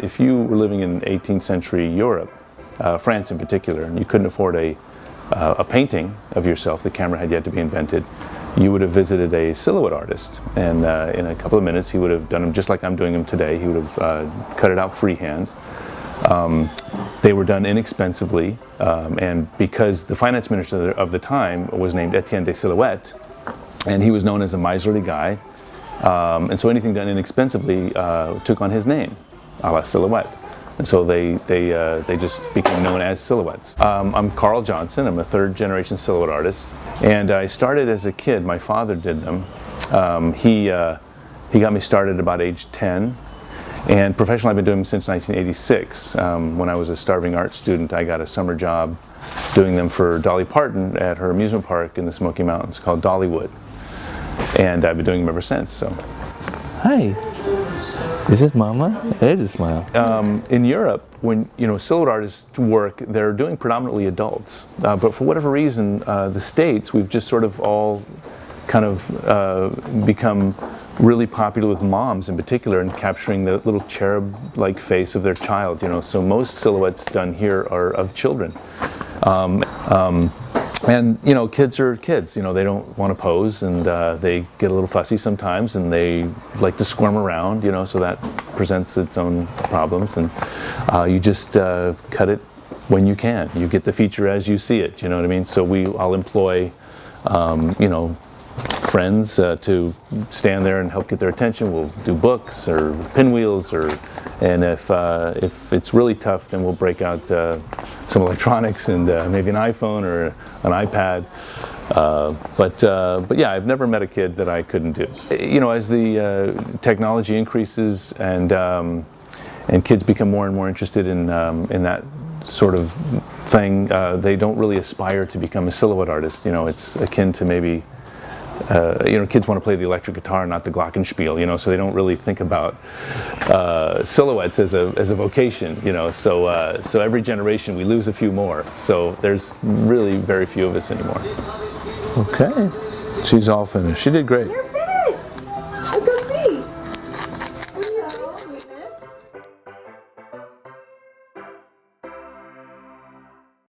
if you were living in 18th century Europe, France in particular, and you couldn't afford a painting of yourself, the camera had yet to be invented, you would have visited a silhouette artist, and in a couple of minutes he would have done them just like I'm doing them today. He would have cut it out freehand. They were done inexpensively, and because the finance minister of the time was named Etienne de Silhouette, and he was known as a miserly guy, and so anything done inexpensively took on his name, a la Silhouette. And so they just became known as silhouettes. I'm Carl Johnson. I'm a third-generation silhouette artist, and I started as a kid. My father did them. He got me started at about age 10, and professionally I've been doing them since 1986. When I was a starving art student, I got a summer job doing them for Dolly Parton at her amusement park in the Smoky Mountains called Dollywood, and I've been doing them ever since. So, hi. Is it Mama? It is Mama. In Europe, when silhouette artists work, they're doing predominantly adults. But for whatever reason, the States, we've just sort of all kind of become really popular with moms in particular, and capturing the little cherub-like face of their child. So most silhouettes done here are of children. And kids are kids. They don't want to pose, and they get a little fussy sometimes, and they like to squirm around. So that presents its own problems. And you just cut it when you can. You get the feature as you see it. You know what I mean? So I'll employ, friends to stand there and help get their attention. We'll do books or pinwheels, and if it's really tough, then we'll break out some electronics and maybe an iPhone or an iPad. But yeah, I've never met a kid that I couldn't do. As the technology increases and kids become more and more interested in that sort of thing, they don't really aspire to become a silhouette artist. It's akin to maybe kids want to play the electric guitar, not the glockenspiel. So they don't really think about silhouettes as a vocation. So every generation we lose a few more. So there's really very few of us anymore. Okay, she's all finished. She did great.